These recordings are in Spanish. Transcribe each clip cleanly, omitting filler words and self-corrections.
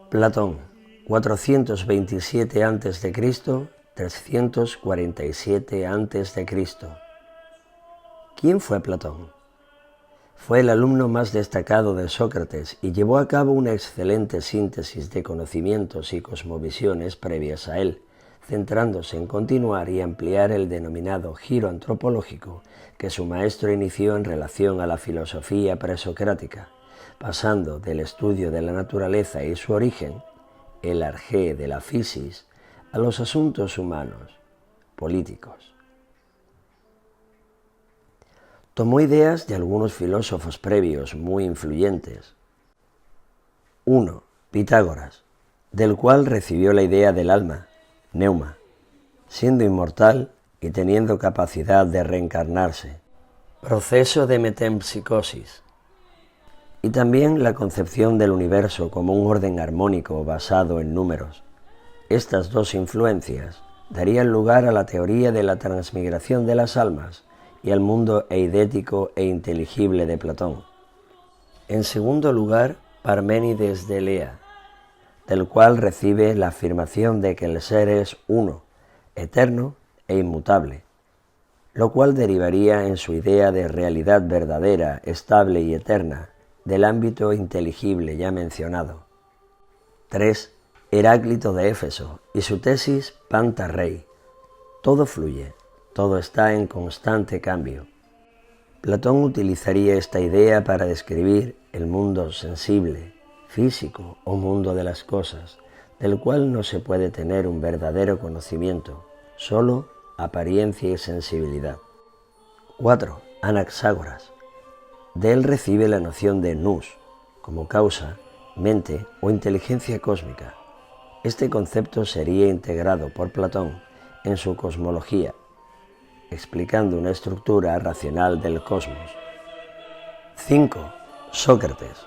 Platón, 427 a.C., 347 a.C. ¿Quién fue Platón? Fue el alumno más destacado de Sócrates y llevó a cabo una excelente síntesis de conocimientos y cosmovisiones previas a él, centrándose en continuar y ampliar el denominado giro antropológico que su maestro inició en relación a la filosofía presocrática, pasando del estudio de la naturaleza y su origen, el arjé de la physis, a los asuntos humanos, políticos. Tomó ideas de algunos filósofos previos muy influyentes. 1. Pitágoras, del cual recibió la idea del alma, neuma, siendo inmortal y teniendo capacidad de reencarnarse, proceso de metempsicosis, y también la concepción del universo como un orden armónico basado en números. Estas dos influencias darían lugar a la teoría de la transmigración de las almas y al mundo eidético e inteligible de Platón. En segundo lugar, Parménides de Elea, del cual recibe la afirmación de que el ser es uno, eterno e inmutable, lo cual derivaría en su idea de realidad verdadera, estable y eterna, del ámbito inteligible ya mencionado. 3. Heráclito de Éfeso y su tesis Panta Rei. Todo fluye, todo está en constante cambio. Platón utilizaría esta idea para describir el mundo sensible, físico o mundo de las cosas, del cual no se puede tener un verdadero conocimiento, solo apariencia y sensibilidad. 4. Anaxágoras. De él recibe la noción de nous, como causa, mente o inteligencia cósmica. Este concepto sería integrado por Platón en su cosmología, explicando una estructura racional del cosmos. 5. Sócrates.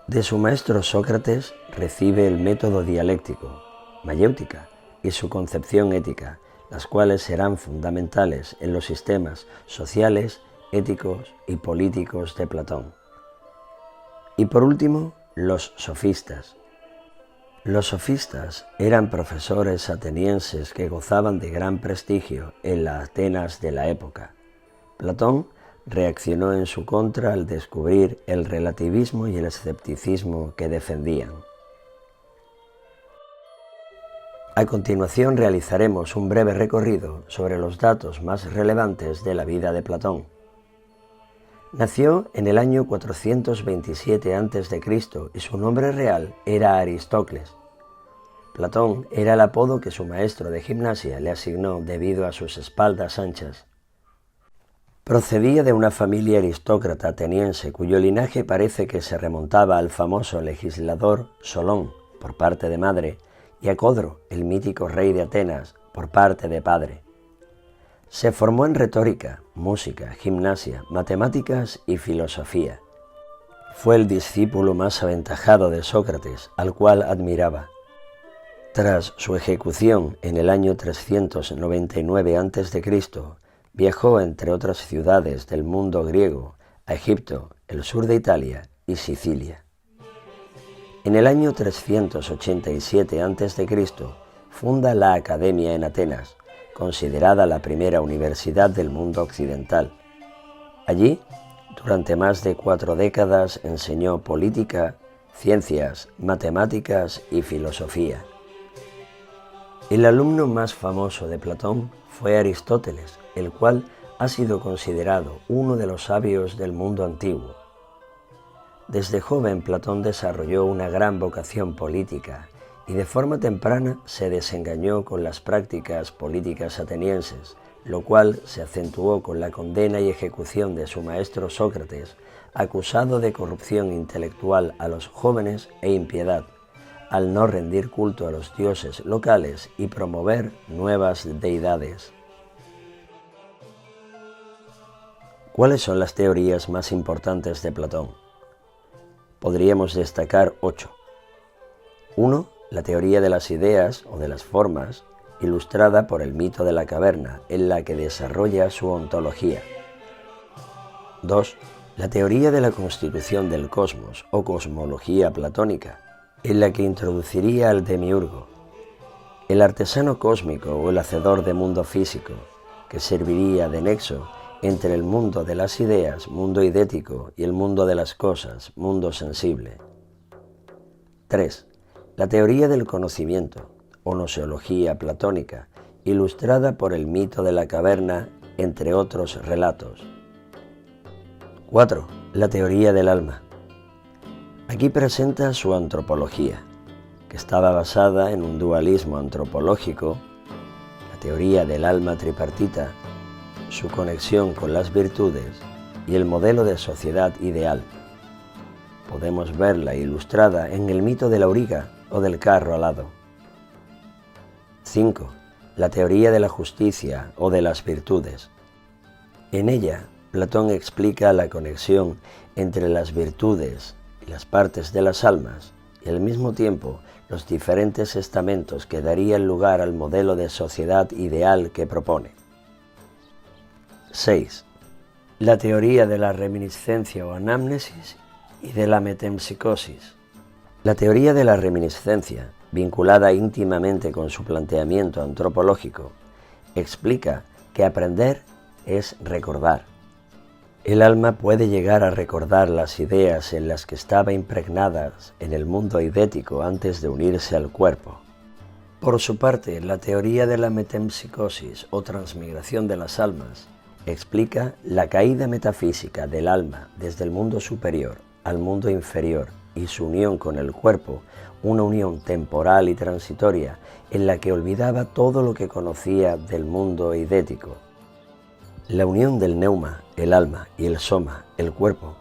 De su maestro Sócrates recibe el método dialéctico, mayéutica, y su concepción ética, las cuales serán fundamentales en los sistemas sociales, éticos y políticos de Platón. Y por último, los sofistas. Los sofistas eran profesores atenienses que gozaban de gran prestigio en la Atenas de la época. Platón reaccionó en su contra al descubrir el relativismo y el escepticismo que defendían. A continuación realizaremos un breve recorrido sobre los datos más relevantes de la vida de Platón. Nació en el año 427 a.C. y su nombre real era Aristócles. Platón era el apodo que su maestro de gimnasia le asignó debido a sus espaldas anchas. Procedía de una familia aristócrata ateniense cuyo linaje parece que se remontaba al famoso legislador Solón, por parte de madre, y a Codro, el mítico rey de Atenas, por parte de padre. Se formó en retórica, música, gimnasia, matemáticas y filosofía. Fue el discípulo más aventajado de Sócrates, al cual admiraba. Tras su ejecución en el año 399 a.C., viajó entre otras ciudades del mundo griego a Egipto, el sur de Italia y Sicilia. En el año 387 a.C. funda la Academia en Atenas, considerada la primera universidad del mundo occidental. Allí, durante más de 4 décadas, enseñó política, ciencias, matemáticas y filosofía. El alumno más famoso de Platón fue Aristóteles, el cual ha sido considerado uno de los sabios del mundo antiguo. Desde joven Platón desarrolló una gran vocación política y de forma temprana se desengañó con las prácticas políticas atenienses, lo cual se acentuó con la condena y ejecución de su maestro Sócrates, acusado de corrupción intelectual a los jóvenes e impiedad, al no rendir culto a los dioses locales y promover nuevas deidades. ¿Cuáles son las teorías más importantes de Platón? Podríamos destacar 8. 1. La teoría de las ideas o de las formas, ilustrada por el mito de la caverna, en la que desarrolla su ontología. 2. La teoría de la constitución del cosmos o cosmología platónica, en la que introduciría al demiurgo, el artesano cósmico o el hacedor de mundo físico, que serviría de nexo entre el mundo de las ideas, mundo idético, y el mundo de las cosas, mundo sensible. 3. La teoría del conocimiento, o gnoseología platónica, ilustrada por el mito de la caverna, entre otros relatos. 4. La teoría del alma. Aquí presenta su antropología, que estaba basada en un dualismo antropológico, la teoría del alma tripartita, su conexión con las virtudes y el modelo de sociedad ideal. Podemos verla ilustrada en el mito de la auriga o del carro alado. 5. La teoría de la justicia o de las virtudes. En ella, Platón explica la conexión entre las virtudes y las partes de las almas y al mismo tiempo los diferentes estamentos que darían lugar al modelo de sociedad ideal que propone. 6. La teoría de la reminiscencia o anamnesis y de la metempsicosis. La teoría de la reminiscencia, vinculada íntimamente con su planteamiento antropológico, explica que aprender es recordar. El alma puede llegar a recordar las ideas en las que estaba impregnadas en el mundo idético antes de unirse al cuerpo. Por su parte, la teoría de la metempsicosis o transmigración de las almas explica la caída metafísica del alma desde el mundo superior al mundo inferior y su unión con el cuerpo, una unión temporal y transitoria en la que olvidaba todo lo que conocía del mundo idético. La unión del neuma, el alma, y el soma, el cuerpo,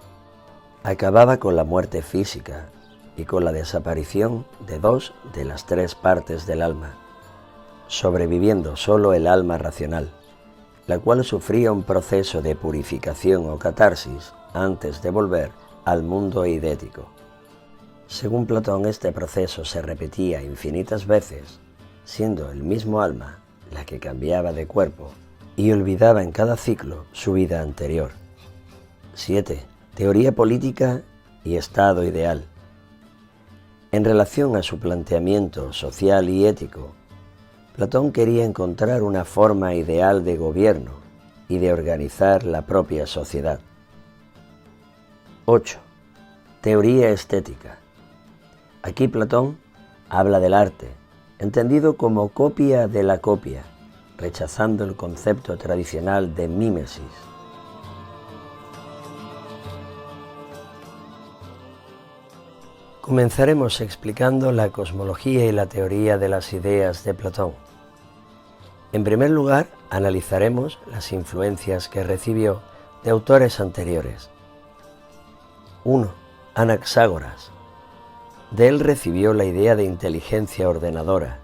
acababa con la muerte física y con la desaparición de 2 de las 3 partes del alma, sobreviviendo solo el alma racional, la cual sufría un proceso de purificación o catarsis antes de volver al mundo idético. Según Platón, este proceso se repetía infinitas veces, siendo el mismo alma la que cambiaba de cuerpo y olvidaba en cada ciclo su vida anterior. 7. Teoría política y estado ideal. En relación a su planteamiento social y ético, Platón quería encontrar una forma ideal de gobierno y de organizar la propia sociedad. 8. Teoría estética. Aquí Platón habla del arte, entendido como copia de la copia, rechazando el concepto tradicional de mímesis. Comenzaremos explicando la cosmología y la teoría de las ideas de Platón. En primer lugar, analizaremos las influencias que recibió de autores anteriores. 1. Anaxágoras. De él recibió la idea de inteligencia ordenadora,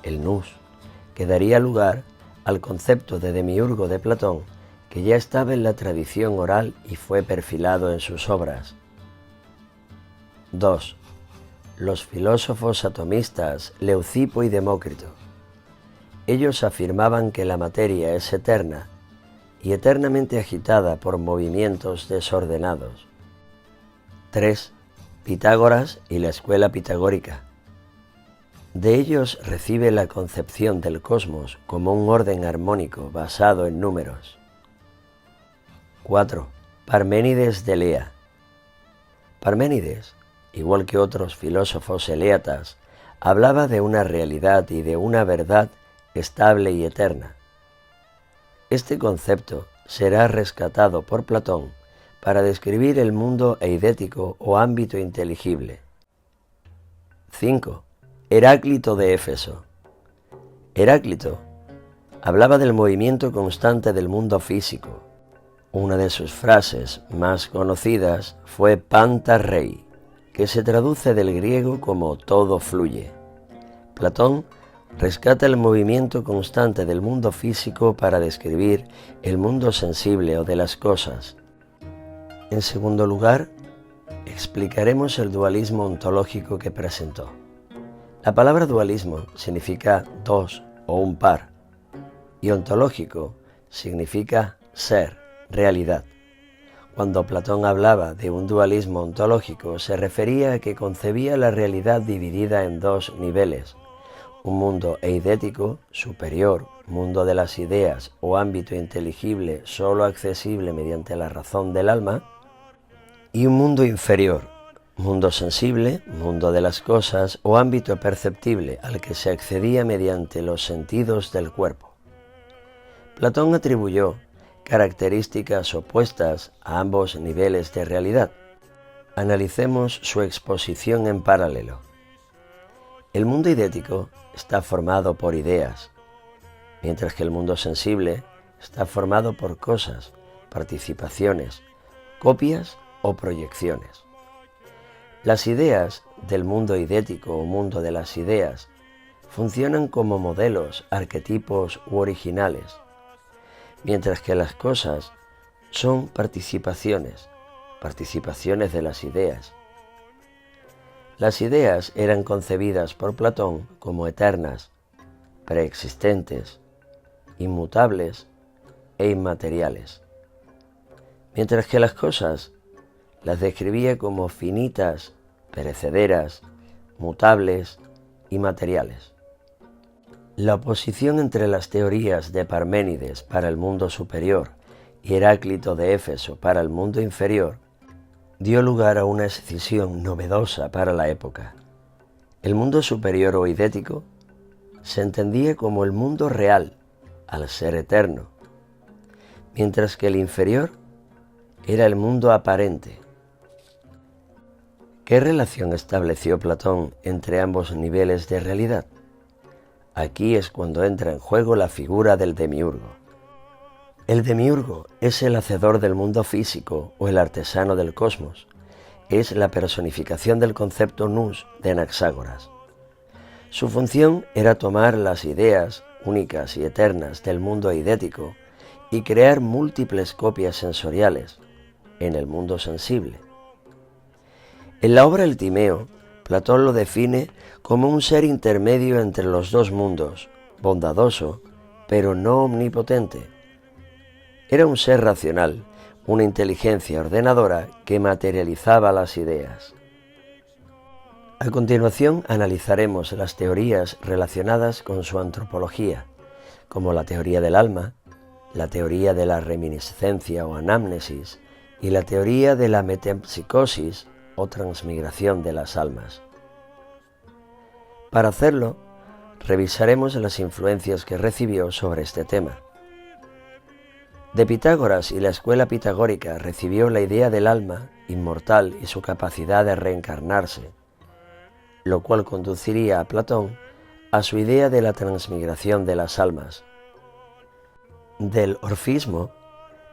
el nous, que daría lugar al concepto de demiurgo de Platón, que ya estaba en la tradición oral y fue perfilado en sus obras. 2. Los filósofos atomistas Leucipo y Demócrito. Ellos afirmaban que la materia es eterna y eternamente agitada por movimientos desordenados. 3. Pitágoras y la escuela pitagórica. De ellos recibe la concepción del cosmos como un orden armónico basado en números. 4. Parménides de Elea. Parménides, igual que otros filósofos eleatas, hablaba de una realidad y de una verdad estable y eterna. Este concepto será rescatado por Platón para describir el mundo eidético o ámbito inteligible. 5. Heráclito de Éfeso. Heráclito hablaba del movimiento constante del mundo físico. Una de sus frases más conocidas fue Panta Rei, que se traduce del griego como todo fluye. Platón rescata el movimiento constante del mundo físico para describir el mundo sensible o de las cosas. En segundo lugar, explicaremos el dualismo ontológico que presentó. La palabra dualismo significa dos o un par, y ontológico significa ser, realidad. Cuando Platón hablaba de un dualismo ontológico, se refería a que concebía la realidad dividida en dos niveles: un mundo eidético, superior, mundo de las ideas o ámbito inteligible sólo accesible mediante la razón del alma, y un mundo inferior, mundo sensible, mundo de las cosas o ámbito perceptible al que se accedía mediante los sentidos del cuerpo. Platón atribuyó características opuestas a ambos niveles de realidad. Analicemos su exposición en paralelo. El mundo idético está formado por ideas, mientras que el mundo sensible está formado por cosas, participaciones, copias o proyecciones. Las ideas del mundo idético o mundo de las ideas funcionan como modelos, arquetipos u originales, mientras que las cosas son participaciones de las ideas. Las ideas eran concebidas por Platón como eternas, preexistentes, inmutables e inmateriales, mientras que las cosas las describía como finitas, perecederas, mutables y materiales. La oposición entre las teorías de Parménides para el mundo superior y Heráclito de Éfeso para el mundo inferior dio lugar a una escisión novedosa para la época. El mundo superior o idético se entendía como el mundo real, al ser eterno, mientras que el inferior era el mundo aparente. ¿Qué relación estableció Platón entre ambos niveles de realidad? Aquí es cuando entra en juego la figura del demiurgo. El demiurgo es el hacedor del mundo físico o el artesano del cosmos. Es la personificación del concepto nous de Anaxágoras. Su función era tomar las ideas únicas y eternas del mundo eidético y crear múltiples copias sensoriales en el mundo sensible. En la obra El Timeo, Platón lo define como un ser intermedio entre los dos mundos, bondadoso, pero no omnipotente. Era un ser racional, una inteligencia ordenadora que materializaba las ideas. A continuación analizaremos las teorías relacionadas con su antropología, como la teoría del alma, la teoría de la reminiscencia o anamnesis y la teoría de la metempsicosis o transmigración de las almas. Para hacerlo, revisaremos las influencias que recibió sobre este tema. De Pitágoras y la escuela pitagórica recibió la idea del alma inmortal y su capacidad de reencarnarse, lo cual conduciría a Platón a su idea de la transmigración de las almas. Del orfismo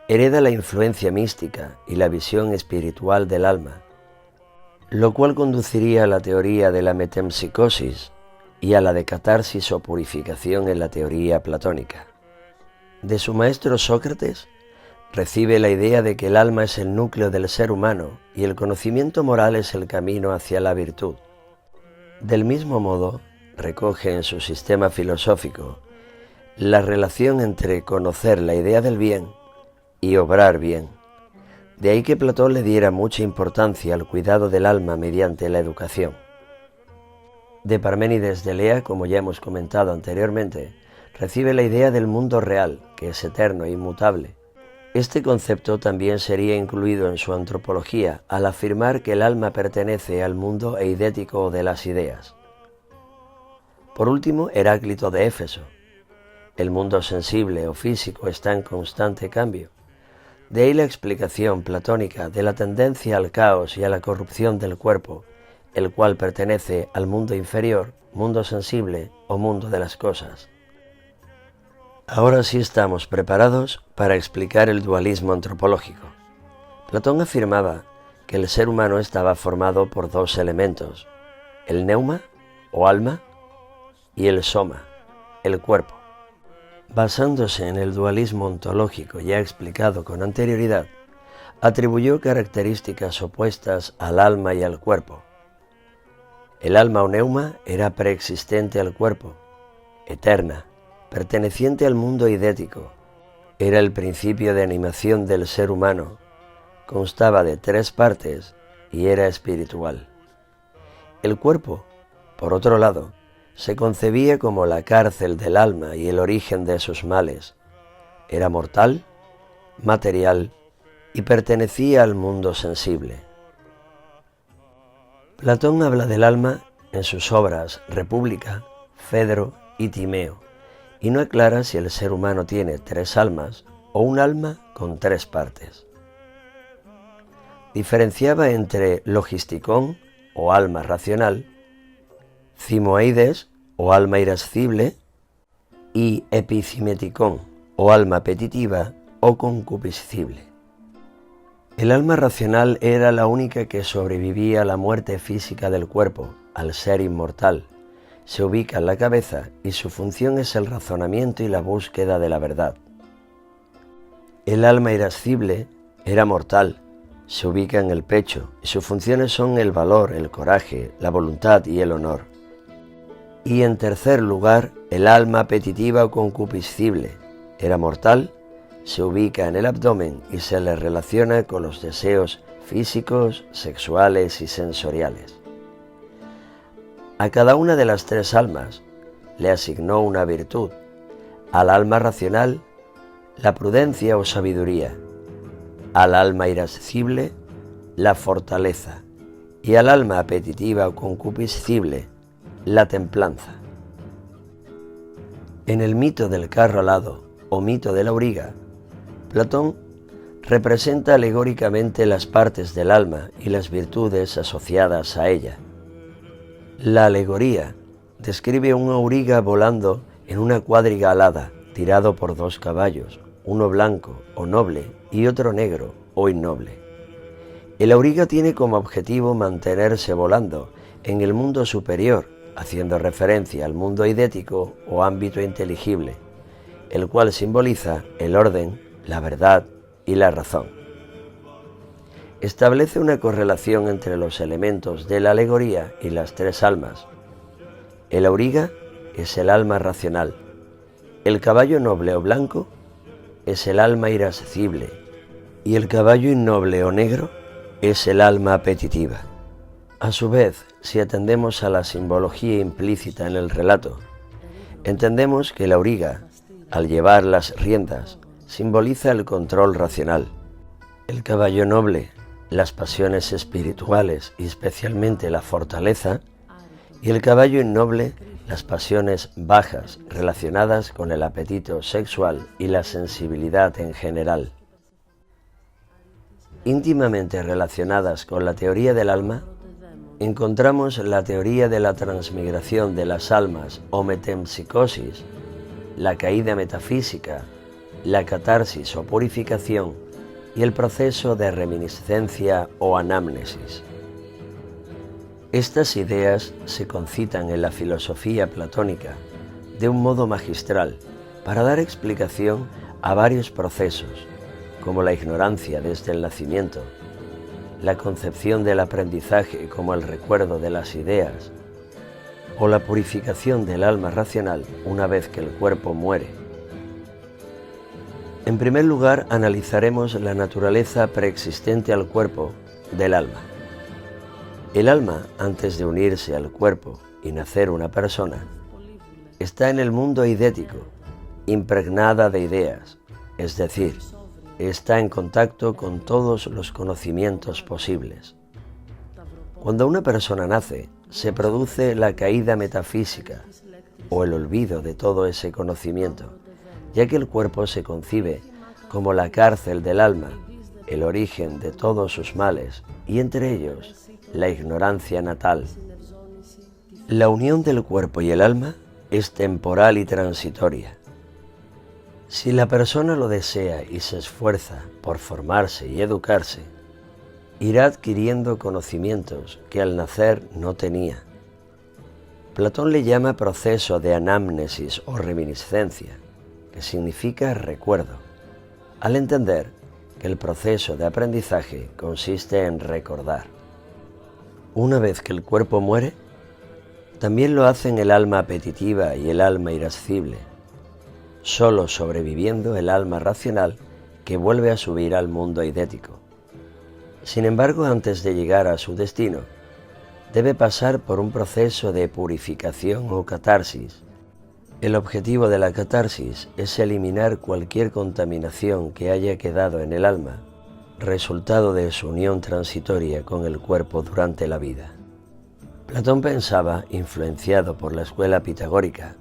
hereda la influencia mística y la visión espiritual del alma, lo cual conduciría a la teoría de la metempsicosis y a la de catarsis o purificación en la teoría platónica. De su maestro Sócrates recibe la idea de que el alma es el núcleo del ser humano y el conocimiento moral es el camino hacia la virtud. Del mismo modo, recoge en su sistema filosófico la relación entre conocer la idea del bien y obrar bien. De ahí que Platón le diera mucha importancia al cuidado del alma mediante la educación. De Parménides de Lea, como ya hemos comentado anteriormente, recibe la idea del mundo real, que es eterno e inmutable. Este concepto también sería incluido en su antropología al afirmar que el alma pertenece al mundo eidético de las ideas. Por último, Heráclito de Éfeso. El mundo sensible o físico está en constante cambio. De ahí la explicación platónica de la tendencia al caos y a la corrupción del cuerpo, el cual pertenece al mundo inferior, mundo sensible o mundo de las cosas. Ahora sí estamos preparados para explicar el dualismo antropológico. Platón afirmaba que el ser humano estaba formado por dos elementos, el neuma o alma y el soma, el cuerpo. Basándose en el dualismo ontológico ya explicado con anterioridad, atribuyó características opuestas al alma y al cuerpo. El alma o neuma era preexistente al cuerpo, eterna, perteneciente al mundo idético. Era el principio de animación del ser humano, constaba de 3 partes y era espiritual. El cuerpo, por otro lado, se concebía como la cárcel del alma y el origen de sus males. Era mortal, material y pertenecía al mundo sensible. Platón habla del alma en sus obras República, Fedro y Timeo, y no aclara si el ser humano tiene 3 almas o un alma con 3 partes. Diferenciaba entre logisticón o alma racional, cimoeides o alma irascible y epicimeticón o alma apetitiva o concupiscible. El alma racional era la única que sobrevivía a la muerte física del cuerpo, al ser inmortal. Se ubica en la cabeza y su función es el razonamiento y la búsqueda de la verdad. El alma irascible era mortal, se ubica en el pecho y sus funciones son el valor, el coraje, la voluntad y el honor. Y en tercer lugar, el alma apetitiva o concupiscible era mortal, se ubica en el abdomen y se le relaciona con los deseos físicos, sexuales y sensoriales. A cada una de las 3 almas le asignó una virtud. Al alma racional, la prudencia o sabiduría. Al alma irascible, la fortaleza. Y al alma apetitiva o concupiscible, la templanza. En el mito del carro alado o mito del auriga, Platón representa alegóricamente las partes del alma y las virtudes asociadas a ella. La alegoría describe un auriga volando en una cuadriga alada, tirado por 2 caballos, uno blanco o noble y otro negro o innoble. El auriga tiene como objetivo mantenerse volando en el mundo superior, haciendo referencia al mundo eidético o ámbito inteligible, el cual simboliza el orden, la verdad y la razón. Establece una correlación entre los elementos de la alegoría y las 3 almas. El auriga es el alma racional, el caballo noble o blanco es el alma irascible y el caballo innoble o negro es el alma apetitiva. A su vez, si atendemos a la simbología implícita en el relato, entendemos que el auriga, al llevar las riendas, simboliza el control racional. El caballo noble, las pasiones espirituales y especialmente la fortaleza, y el caballo innoble, las pasiones bajas relacionadas con el apetito sexual y la sensibilidad en general. Íntimamente relacionadas con la teoría del alma, encontramos la teoría de la transmigración de las almas o metempsicosis, la caída metafísica, la catarsis o purificación y el proceso de reminiscencia o anamnesis. Estas ideas se concitan en la filosofía platónica de un modo magistral para dar explicación a varios procesos, como la ignorancia desde el nacimiento, la concepción del aprendizaje como el recuerdo de las ideas, o la purificación del alma racional una vez que el cuerpo muere. En primer lugar, analizaremos la naturaleza preexistente al cuerpo del alma. El alma, antes de unirse al cuerpo y nacer una persona, está en el mundo eidético, impregnada de ideas, es decir, está en contacto con todos los conocimientos posibles. Cuando una persona nace, se produce la caída metafísica o el olvido de todo ese conocimiento, ya que el cuerpo se concibe como la cárcel del alma, el origen de todos sus males, y entre ellos, la ignorancia natal. La unión del cuerpo y el alma es temporal y transitoria. Si la persona lo desea y se esfuerza por formarse y educarse, irá adquiriendo conocimientos que al nacer no tenía. Platón le llama proceso de anamnesis o reminiscencia, que significa recuerdo, al entender que el proceso de aprendizaje consiste en recordar. Una vez que el cuerpo muere, también lo hacen el alma apetitiva y el alma irascible, solo sobreviviendo el alma racional que vuelve a subir al mundo eidético. Sin embargo, antes de llegar a su destino, debe pasar por un proceso de purificación o catarsis. El objetivo de la catarsis es eliminar cualquier contaminación que haya quedado en el alma, resultado de su unión transitoria con el cuerpo durante la vida. Platón pensaba, influenciado por la escuela pitagórica,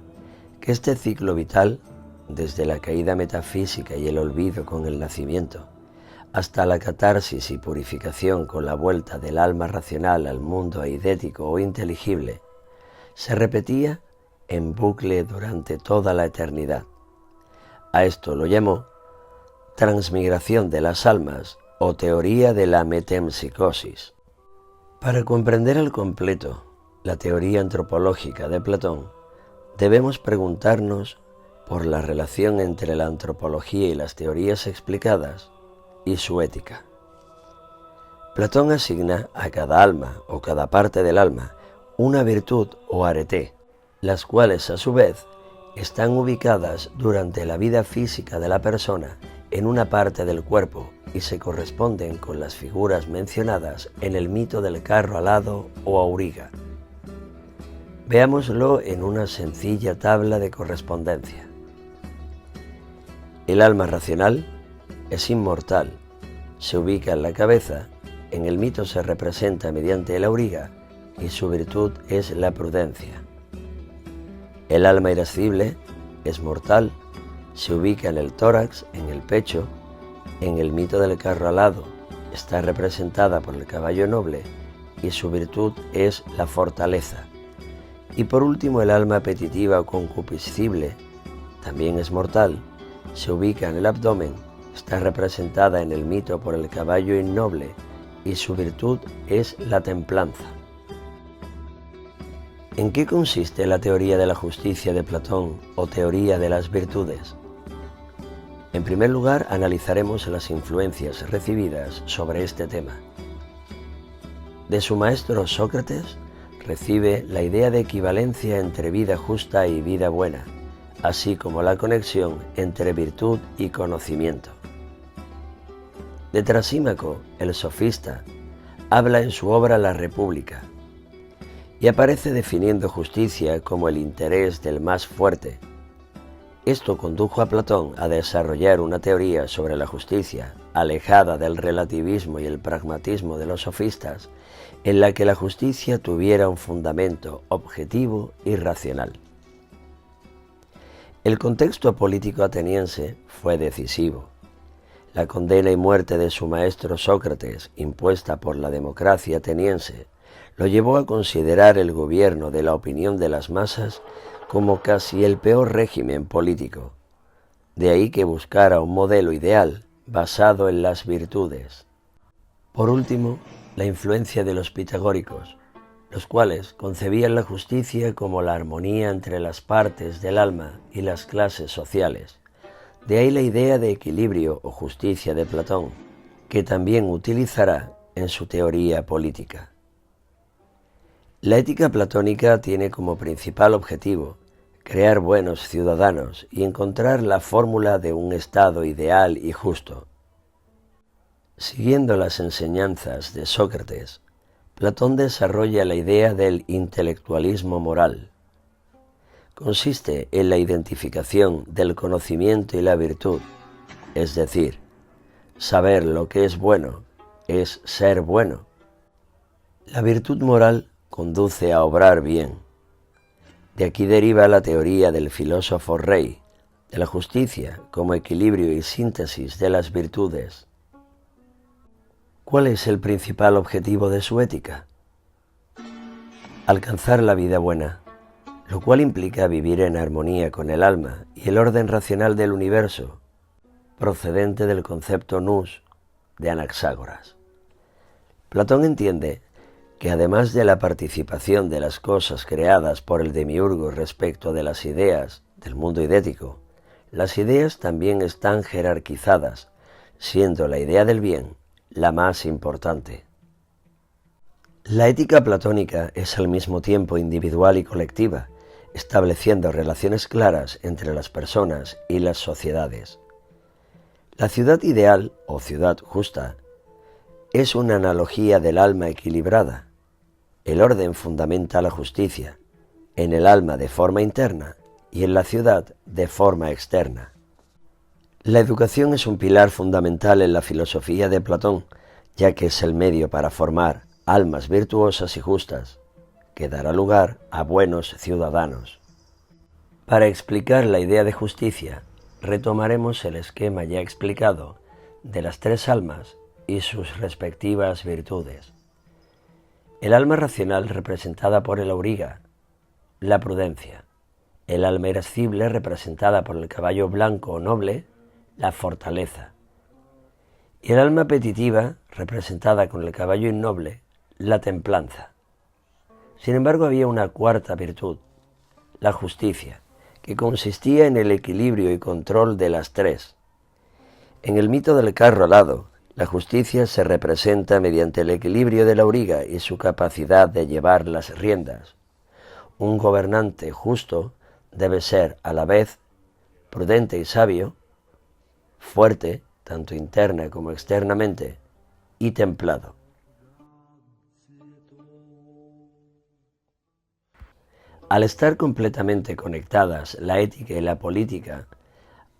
que este ciclo vital, desde la caída metafísica y el olvido con el nacimiento, hasta la catarsis y purificación con la vuelta del alma racional al mundo eidético o inteligible, se repetía en bucle durante toda la eternidad. A esto lo llamó transmigración de las almas o teoría de la metempsicosis. Para comprender al completo la teoría antropológica de Platón, debemos preguntarnos por la relación entre la antropología y las teorías explicadas y su ética. Platón asigna a cada alma o cada parte del alma una virtud o arete, las cuales a su vez están ubicadas durante la vida física de la persona en una parte del cuerpo y se corresponden con las figuras mencionadas en el mito del carro alado o auriga. Veámoslo en una sencilla tabla de correspondencia. El alma racional es inmortal, se ubica en la cabeza, en el mito se representa mediante el auriga y su virtud es la prudencia. El alma irascible es mortal, se ubica en el tórax, en el pecho, en el mito del carro alado, está representada por el caballo noble y su virtud es la fortaleza. Y por último el alma apetitiva o concupiscible, también es mortal, se ubica en el abdomen, está representada en el mito por el caballo innoble y su virtud es la templanza. ¿En qué consiste la teoría de la justicia de Platón o teoría de las virtudes? En primer lugar, analizaremos las influencias recibidas sobre este tema. De su maestro Sócrates, recibe la idea de equivalencia entre vida justa y vida buena, así como la conexión entre virtud y conocimiento. De Trasímaco, el sofista, habla en su obra La República, y aparece definiendo justicia como el interés del más fuerte. Esto condujo a Platón a desarrollar una teoría sobre la justicia, alejada del relativismo y el pragmatismo de los sofistas, en la que la justicia tuviera un fundamento objetivo y racional. El contexto político ateniense fue decisivo. La condena y muerte de su maestro Sócrates, impuesta por la democracia ateniense, lo llevó a considerar el gobierno de la opinión de las masas como casi el peor régimen político. De ahí que buscara un modelo ideal basado en las virtudes. Por último, la influencia de los pitagóricos, los cuales concebían la justicia como la armonía entre las partes del alma y las clases sociales. De ahí la idea de equilibrio o justicia de Platón, que también utilizará en su teoría política. La ética platónica tiene como principal objetivo crear buenos ciudadanos y encontrar la fórmula de un estado ideal y justo. Siguiendo las enseñanzas de Sócrates, Platón desarrolla la idea del intelectualismo moral. Consiste en la identificación del conocimiento y la virtud, es decir, saber lo que es bueno es ser bueno. La virtud moral conduce a obrar bien. De aquí deriva la teoría del filósofo rey, de la justicia como equilibrio y síntesis de las virtudes. ¿Cuál es el principal objetivo de su ética? Alcanzar la vida buena, lo cual implica vivir en armonía con el alma y el orden racional del universo, procedente del concepto nous de Anaxágoras. Platón entiende que además de la participación de las cosas creadas por el demiurgo respecto de las ideas del mundo idético, las ideas también están jerarquizadas, siendo la idea del bien la más importante. La ética platónica es al mismo tiempo individual y colectiva, estableciendo relaciones claras entre las personas y las sociedades. La ciudad ideal o ciudad justa es una analogía del alma equilibrada. El orden fundamenta la justicia, en el alma de forma interna y en la ciudad de forma externa. La educación es un pilar fundamental en la filosofía de Platón, ya que es el medio para formar almas virtuosas y justas, que dará lugar a buenos ciudadanos. Para explicar la idea de justicia, retomaremos el esquema ya explicado de las tres almas y sus respectivas virtudes. El alma racional representada por el auriga, la prudencia. El alma irascible representada por el caballo blanco o noble, la fortaleza. Y el alma apetitiva representada con el caballo innoble, la templanza. Sin embargo, había una cuarta virtud, la justicia, que consistía en el equilibrio y control de las tres. En el mito del carro alado, la justicia se representa mediante el equilibrio del auriga y su capacidad de llevar las riendas. Un gobernante justo debe ser a la vez prudente y sabio, fuerte, tanto interna como externamente, y templado. Al estar completamente conectadas la ética y la política,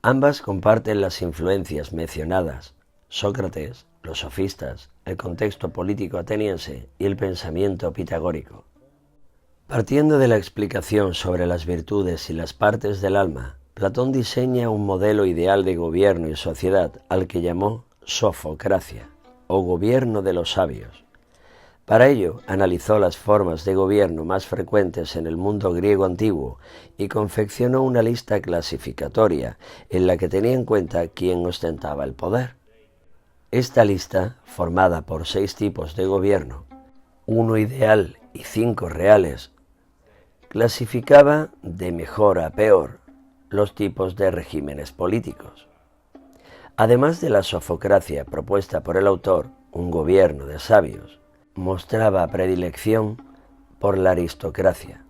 ambas comparten las influencias mencionadas: Sócrates, los sofistas, el contexto político ateniense y el pensamiento pitagórico. Partiendo de la explicación sobre las virtudes y las partes del alma, Platón diseña un modelo ideal de gobierno y sociedad al que llamó sofocracia, o gobierno de los sabios. Para ello, analizó las formas de gobierno más frecuentes en el mundo griego antiguo y confeccionó una lista clasificatoria en la que tenía en cuenta quién ostentaba el poder. Esta lista, formada por 6 tipos de gobierno, 1 ideal y 5 reales, clasificaba de mejor a peor los tipos de regímenes políticos. Además de la sofocracia propuesta por el autor, un gobierno de sabios, mostraba predilección por la aristocracia,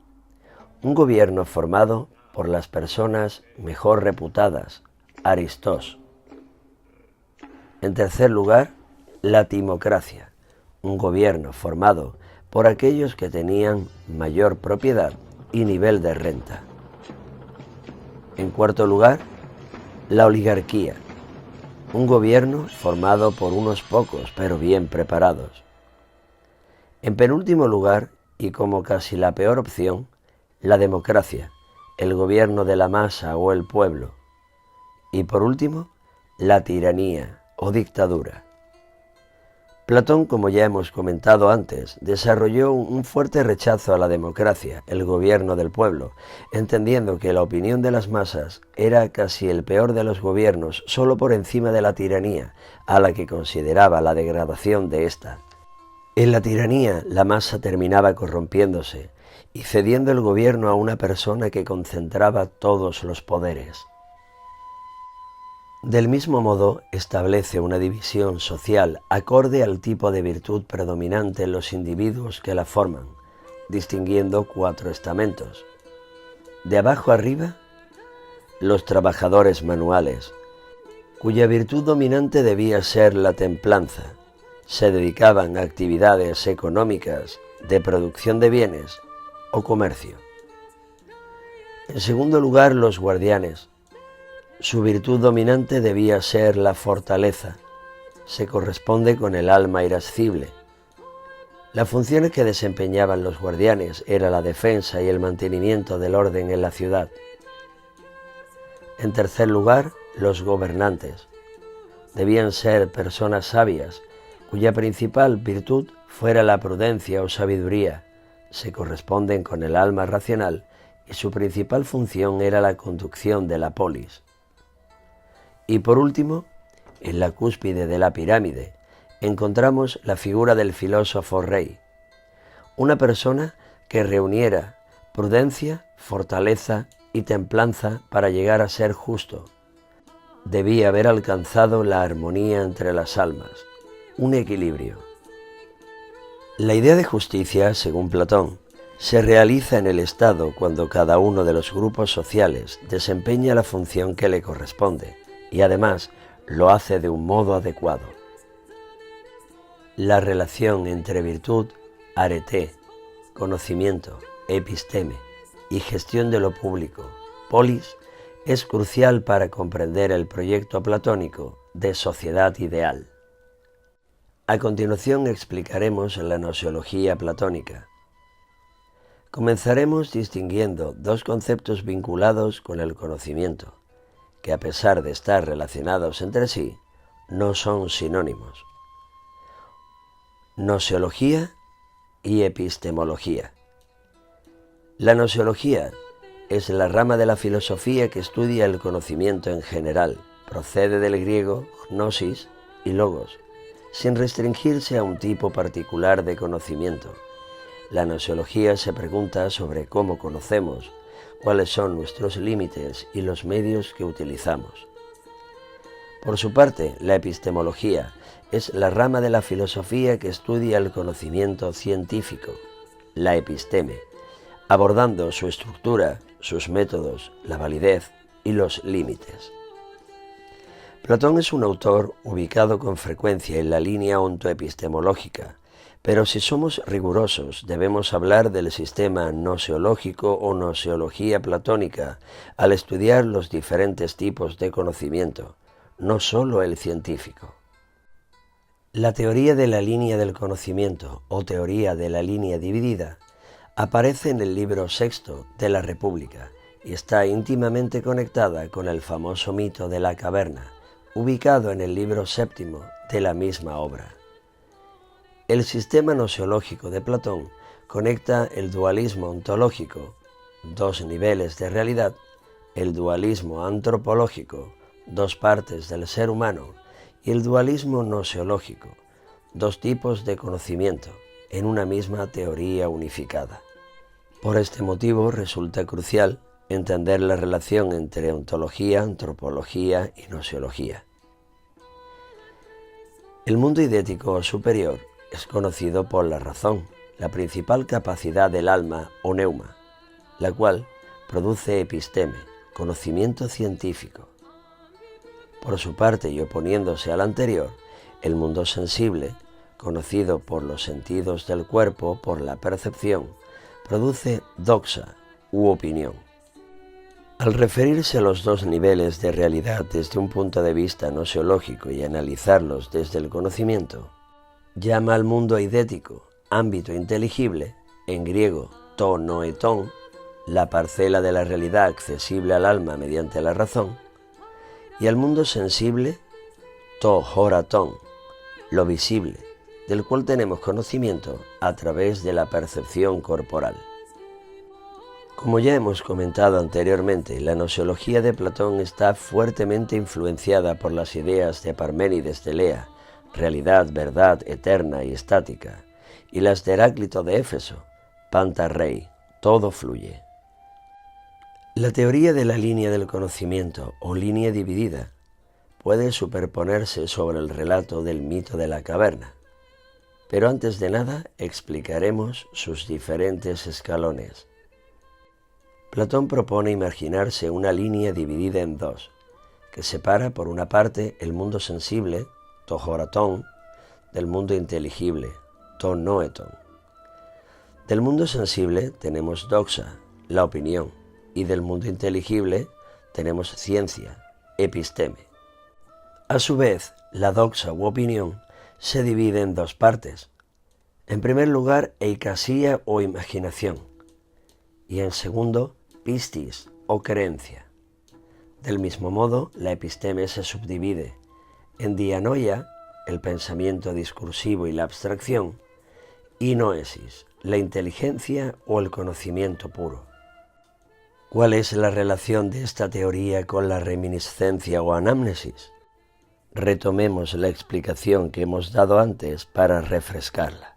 un gobierno formado por las personas mejor reputadas, aristos. En tercer lugar, la timocracia, un gobierno formado por aquellos que tenían mayor propiedad y nivel de renta. En cuarto lugar, la oligarquía, un gobierno formado por unos pocos pero bien preparados. En penúltimo lugar, y como casi la peor opción, la democracia, el gobierno de la masa o el pueblo. Y por último, la tiranía o dictadura. Platón, como ya hemos comentado antes, desarrolló un fuerte rechazo a la democracia, el gobierno del pueblo, entendiendo que la opinión de las masas era casi el peor de los gobiernos, solo por encima de la tiranía, a la que consideraba la degradación de ésta. En la tiranía, la masa terminaba corrompiéndose y cediendo el gobierno a una persona que concentraba todos los poderes. Del mismo modo, establece una división social acorde al tipo de virtud predominante en los individuos que la forman, distinguiendo 4 estamentos. De abajo arriba, los trabajadores manuales, cuya virtud dominante debía ser la templanza. Se dedicaban a actividades económicas de producción de bienes o comercio. En segundo lugar, los guardianes. Su virtud dominante debía ser la fortaleza. Se corresponde con el alma irascible. Las funciones que desempeñaban los guardianes era la defensa y el mantenimiento del orden en la ciudad. En tercer lugar, los gobernantes. Debían ser personas sabias, cuya principal virtud fuera la prudencia o sabiduría, se corresponden con el alma racional y su principal función era la conducción de la polis. Y por último, en la cúspide de la pirámide, encontramos la figura del filósofo rey, una persona que reuniera prudencia, fortaleza y templanza para llegar a ser justo. Debía haber alcanzado la armonía entre las almas, un equilibrio. La idea de justicia, según Platón, se realiza en el Estado cuando cada uno de los grupos sociales desempeña la función que le corresponde y además lo hace de un modo adecuado. La relación entre virtud, arete, conocimiento, episteme, y gestión de lo público, polis, es crucial para comprender el proyecto platónico de sociedad ideal. A continuación explicaremos la gnoseología platónica. Comenzaremos distinguiendo dos conceptos vinculados con el conocimiento, que a pesar de estar relacionados entre sí, no son sinónimos: gnoseología y epistemología. La gnoseología es la rama de la filosofía que estudia el conocimiento en general, procede del griego gnosis y logos, sin restringirse a un tipo particular de conocimiento. La gnoseología se pregunta sobre cómo conocemos, cuáles son nuestros límites y los medios que utilizamos. Por su parte, la epistemología es la rama de la filosofía que estudia el conocimiento científico, la episteme, abordando su estructura, sus métodos, la validez y los límites. Platón es un autor ubicado con frecuencia en la línea ontoepistemológica, pero si somos rigurosos debemos hablar del sistema gnoseológico o gnoseología platónica al estudiar los diferentes tipos de conocimiento, no solo el científico. La teoría de la línea del conocimiento o teoría de la línea dividida aparece en el libro sexto de la República y está íntimamente conectada con el famoso mito de la caverna, ubicado en el libro séptimo de la misma obra. El sistema gnoseológico de Platón conecta el dualismo ontológico, dos niveles de realidad, el dualismo antropológico, dos partes del ser humano, y el dualismo gnoseológico, dos tipos de conocimiento, en una misma teoría unificada. Por este motivo resulta crucial entender la relación entre ontología, antropología y gnoseología. El mundo idético superior es conocido por la razón, la principal capacidad del alma o neuma, la cual produce episteme, conocimiento científico. Por su parte, y oponiéndose al anterior, el mundo sensible, conocido por los sentidos del cuerpo, por la percepción, produce doxa u opinión. Al referirse a los dos niveles de realidad desde un punto de vista gnoseológico y analizarlos desde el conocimiento, llama al mundo eidético, ámbito inteligible, en griego to noeton, la parcela de la realidad accesible al alma mediante la razón, y al mundo sensible to horaton, lo visible, del cual tenemos conocimiento a través de la percepción corporal. Como ya hemos comentado anteriormente, la gnoseología de Platón está fuertemente influenciada por las ideas de Parménides de Lea, realidad, verdad, eterna y estática, y las de Heráclito de Éfeso, panta rei, todo fluye. La teoría de la línea del conocimiento o línea dividida puede superponerse sobre el relato del mito de la caverna, pero antes de nada explicaremos sus diferentes escalones. Platón propone imaginarse una línea dividida en dos, que separa por una parte el mundo sensible, to horaton, del mundo inteligible, to noeton. Del mundo sensible tenemos doxa, la opinión, y del mundo inteligible tenemos ciencia, episteme. A su vez, la doxa u opinión se divide en dos partes. En primer lugar, eikasía o imaginación, y en segundo, pistis o creencia. Del mismo modo, la episteme se subdivide en dianoia, el pensamiento discursivo y la abstracción, y noesis, la inteligencia o el conocimiento puro. ¿Cuál es la relación de esta teoría con la reminiscencia o anamnesis? Retomemos la explicación que hemos dado antes para refrescarla.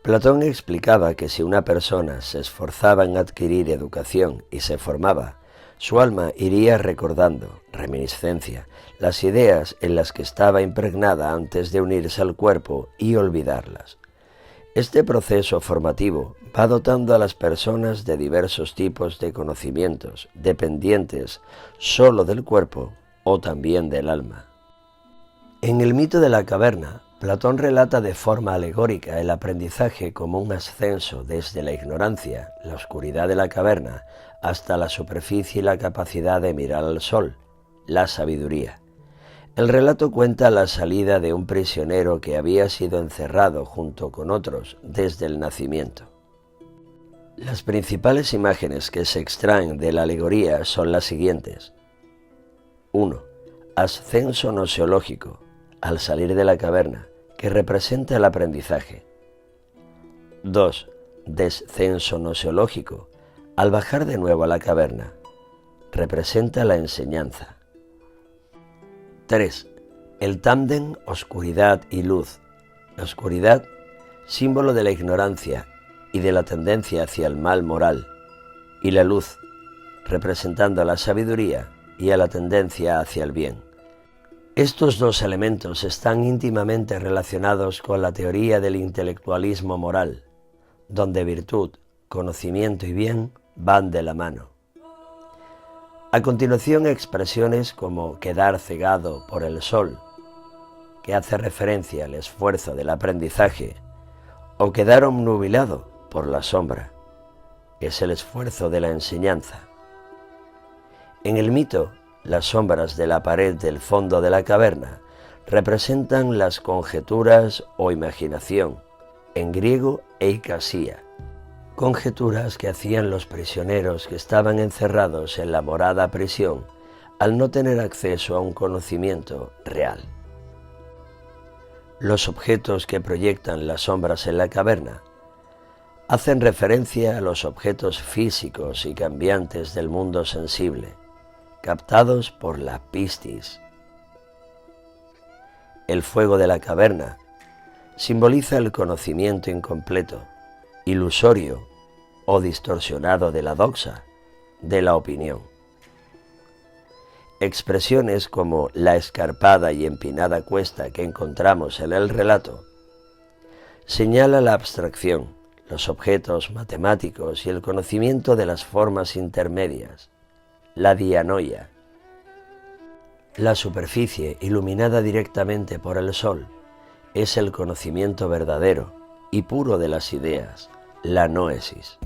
Platón explicaba que si una persona se esforzaba en adquirir educación y se formaba, su alma iría recordando, reminiscencia, las ideas en las que estaba impregnada antes de unirse al cuerpo y olvidarlas. Este proceso formativo va dotando a las personas de diversos tipos de conocimientos, dependientes solo del cuerpo o también del alma. En el mito de la caverna, Platón relata de forma alegórica el aprendizaje como un ascenso desde la ignorancia, la oscuridad de la caverna, hasta la superficie y la capacidad de mirar al sol, la sabiduría. El relato cuenta la salida de un prisionero que había sido encerrado junto con otros desde el nacimiento. Las principales imágenes que se extraen de la alegoría son las siguientes. 1. Ascenso noseológico, al salir de la caverna, que representa el aprendizaje. 2. Descenso noseológico, al bajar de nuevo a la caverna, representa la enseñanza. 3. El tándem oscuridad y luz. La oscuridad, símbolo de la ignorancia y de la tendencia hacia el mal moral, y la luz, representando a la sabiduría y a la tendencia hacia el bien. Estos dos elementos están íntimamente relacionados con la teoría del intelectualismo moral, donde virtud, conocimiento y bien van de la mano. A continuación, expresiones como quedar cegado por el sol, que hace referencia al esfuerzo del aprendizaje, o quedar obnubilado por la sombra, que es el esfuerzo de la enseñanza. En el mito, las sombras de la pared del fondo de la caverna representan las conjeturas o imaginación, en griego eikasía, conjeturas que hacían los prisioneros que estaban encerrados en la morada prisión al no tener acceso a un conocimiento real. Los objetos que proyectan las sombras en la caverna hacen referencia a los objetos físicos y cambiantes del mundo sensible, captados por la pistis. El fuego de la caverna simboliza el conocimiento incompleto, ilusorio o distorsionado de la doxa, de la opinión. Expresiones como la escarpada y empinada cuesta que encontramos en el relato señala la abstracción, los objetos matemáticos y el conocimiento de las formas intermedias, la dianoia. La superficie iluminada directamente por el sol es el conocimiento verdadero y puro de las ideas, la noesis.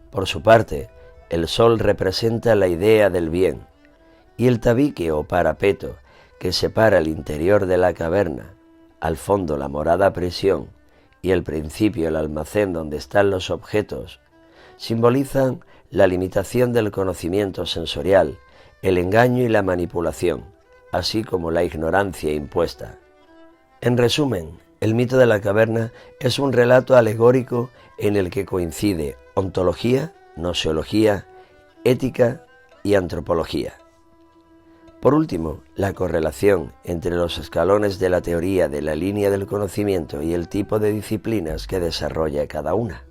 Por su parte, el sol representa la idea del bien, y el tabique o parapeto que separa el interior de la caverna, al fondo la morada prisión y el principio el almacén donde están los objetos, simbolizan la limitación del conocimiento sensorial, el engaño y la manipulación, así como la ignorancia impuesta. En resumen, el mito de la caverna es un relato alegórico en el que coincide ontología, noseología, ética y antropología. Por último, la correlación entre los escalones de la teoría de la línea del conocimiento y el tipo de disciplinas que desarrolla cada una.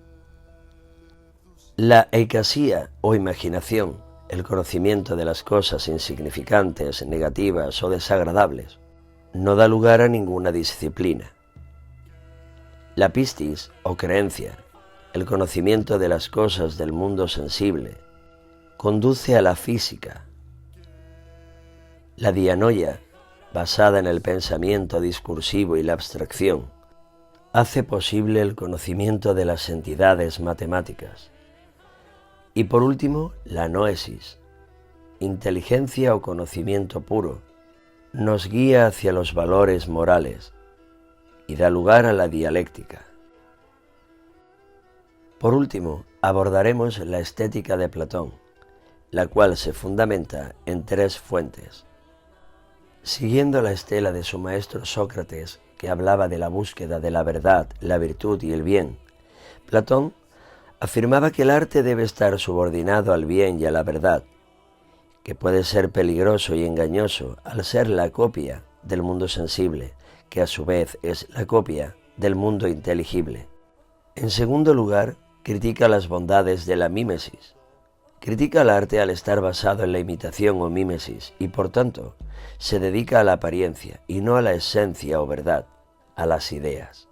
La eikasía o imaginación, el conocimiento de las cosas insignificantes, negativas o desagradables, no da lugar a ninguna disciplina. La pistis o creencia, el conocimiento de las cosas del mundo sensible, conduce a la física. La dianoia, basada en el pensamiento discursivo y la abstracción, hace posible el conocimiento de las entidades matemáticas. Y por último, la noesis, inteligencia o conocimiento puro, nos guía hacia los valores morales y da lugar a la dialéctica. Por último, abordaremos la estética de Platón, la cual se fundamenta en tres fuentes. Siguiendo la estela de su maestro Sócrates, que hablaba de la búsqueda de la verdad, la virtud y el bien, Platón afirmaba que el arte debe estar subordinado al bien y a la verdad, que puede ser peligroso y engañoso al ser la copia del mundo sensible, que a su vez es la copia del mundo inteligible. En segundo lugar, critica las bondades de la mímesis. Critica el arte al estar basado en la imitación o mímesis y, por tanto, se dedica a la apariencia y no a la esencia o verdad, a las ideas.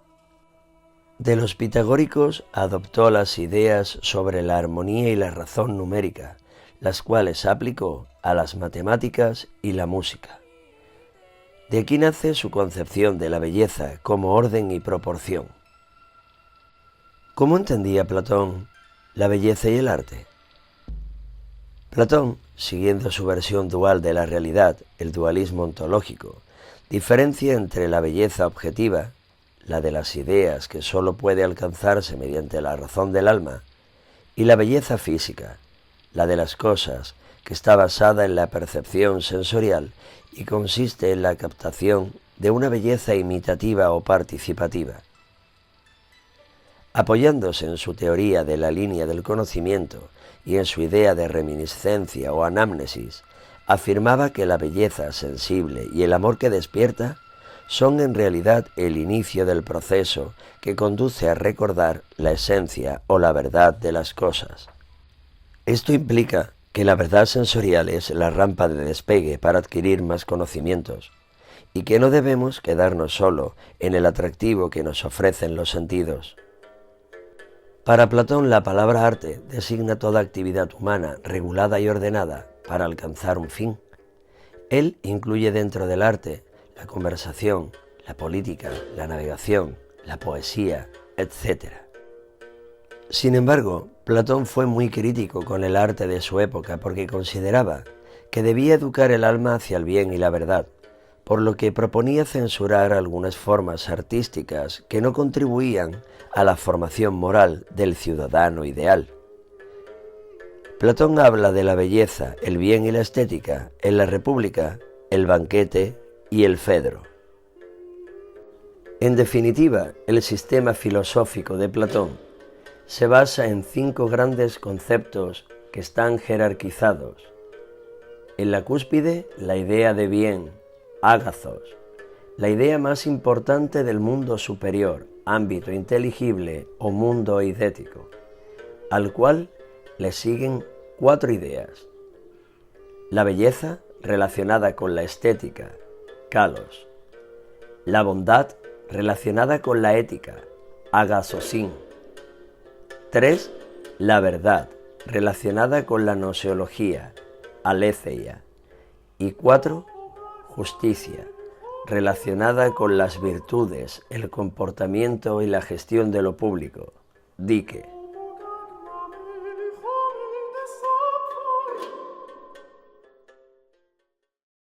De los pitagóricos adoptó las ideas sobre la armonía y la razón numérica, las cuales aplicó a las matemáticas y la música. De aquí nace su concepción de la belleza como orden y proporción. ¿Cómo entendía Platón la belleza y el arte? Platón, siguiendo su versión dual de la realidad, el dualismo ontológico, diferencia entre la belleza objetiva, la de las ideas que sólo puede alcanzarse mediante la razón del alma, y la belleza física, la de las cosas, que está basada en la percepción sensorial y consiste en la captación de una belleza imitativa o participativa. Apoyándose en su teoría de la línea del conocimiento y en su idea de reminiscencia o anamnesis, afirmaba que la belleza sensible y el amor que despierta son en realidad el inicio del proceso que conduce a recordar la esencia o la verdad de las cosas. Esto implica que la verdad sensorial es la rampa de despegue para adquirir más conocimientos, y que no debemos quedarnos solo en el atractivo que nos ofrecen los sentidos. Para Platón, la palabra arte designa toda actividad humana regulada y ordenada para alcanzar un fin. Él incluye dentro del arte la conversación, la política, la navegación, la poesía, etc. Sin embargo, Platón fue muy crítico con el arte de su época porque consideraba que debía educar el alma hacia el bien y la verdad, por lo que proponía censurar algunas formas artísticas que no contribuían a la formación moral del ciudadano ideal. Platón habla de la belleza, el bien y la estética en la República, el banquete y el Fedro. En definitiva, el sistema filosófico de Platón se basa en 5 grandes conceptos que están jerarquizados. En la cúspide, la idea de bien, ágazos, la idea más importante del mundo superior, ámbito inteligible o mundo eidético, al cual le siguen 4 ideas. La belleza relacionada con la estética, kalos. La bondad relacionada con la ética, agasosin. 3. La verdad relacionada con la gnoseología, aletheia. Y 4. Justicia relacionada con las virtudes, el comportamiento y la gestión de lo público, dike.